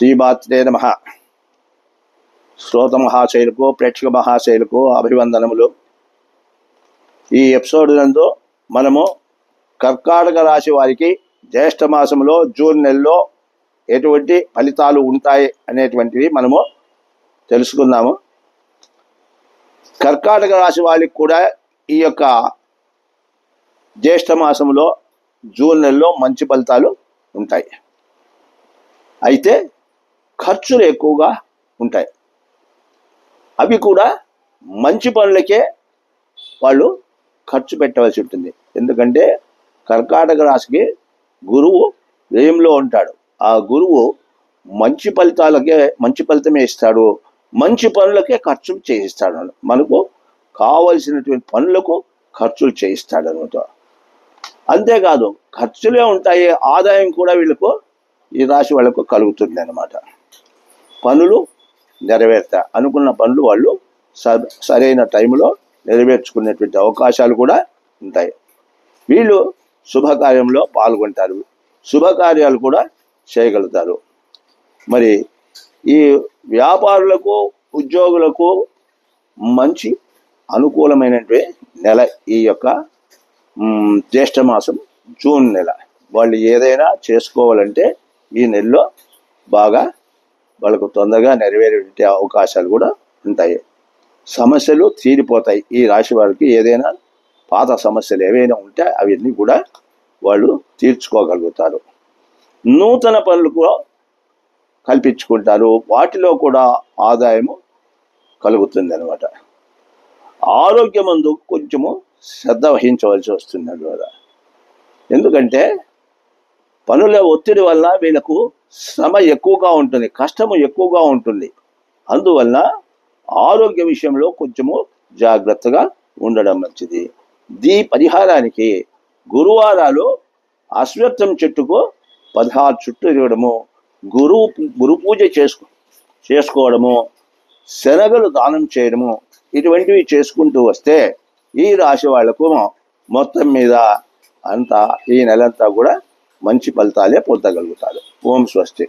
శ్రీమాత్రే నమః. శ్రోత మహాశైలకు ప్రేక్షక మహాశైలకు అభివందనములు. ఈ ఎపిసోడ్ నందు మనము కర్కాటక రాశి వారికి జ్యేష్ఠ మాసంలో జూన్ నెలలో ఎటువంటి ఫలితాలు ఉంటాయి అనేటువంటివి మనము తెలుసుకుందాము. కర్కాటక రాశి వారికి కూడా ఈ యొక్క జ్యేష్ఠ మాసంలో జూన్ నెలలో మంచి ఫలితాలు ఉంటాయి. అయితే ఖర్చులు ఎక్కువగా ఉంటాయి. అవి కూడా మంచి పనులకే వాళ్ళు ఖర్చు పెట్టవలసి ఉంటుంది. ఎందుకంటే కర్కాటక రాశికి గురువు వ్యయంలో ఉంటాడు. ఆ గురువు మంచి ఫలితమే ఇస్తాడు. మంచి పనులకే ఖర్చులు చేయిస్తాడు. మనకు కావలసినటువంటి పనులకు ఖర్చులు చేయిస్తాడు అనమాట. అంతేకాదు ఖర్చులే ఉంటాయి, ఆదాయం కూడా వీళ్ళకు ఈ రాశి వాళ్ళకు కలుగుతుంది అన్నమాట. పనులు నెరవేరుతాయి. అనుకున్న పనులు వాళ్ళు సరైన టైంలో నెరవేర్చుకునేటువంటి అవకాశాలు కూడా ఉంటాయి. వీళ్ళు శుభకార్యంలో పాల్గొంటారు, శుభకార్యాలు కూడా చేయగలుగుతారు. మరి ఈ వ్యాపారులకు ఉద్యోగులకు మంచి అనుకూలమైనటువంటి నెల ఈ యొక్క జ్యేష్ఠ మాసం జూన్ నెల. వాళ్ళు ఏదైనా చేసుకోవాలంటే ఈ నెలలో బాగా వాళ్ళకు తొందరగా నెరవేరే అవకాశాలు కూడా ఉంటాయి. సమస్యలు తీరిపోతాయి. ఈ రాశి వారికి ఏదైనా పాత సమస్యలు ఏవైనా ఉంటే అవన్నీ కూడా వాళ్ళు తీర్చుకోగలుగుతారు. నూతన పనులు కూడా కల్పించుకుంటారు. వాటిలో కూడా ఆదాయము కలుగుతుంది అనమాట. ఆరోగ్యమందు కొంచెము శ్రద్ధ వహించవలసి వస్తుంది అనమాట. ఎందుకంటే పనుల ఒత్తిడి వల్ల వీళ్ళకు శ్రమ ఎక్కువగా ఉంటుంది, కష్టము ఎక్కువగా ఉంటుంది. అందువల్ల ఆరోగ్య విషయంలో కొంచెము జాగ్రత్తగా ఉండడం మంచిది. పరిహారానికి గురువారాలు అశ్వత్థం చెట్టుకు 16 చుట్టూ తిరగడము, గురు పూజ చేసుకోవడము, శనగలు దానం చేయడము, ఇటువంటివి చేసుకుంటూ వస్తే ఈ రాశి వాళ్లకు మొత్తం మీద అంతా ఈ నెలంతా కూడా మంచి ఫలితాలే పొందగలుగుతారు. ఓం స్వస్తి.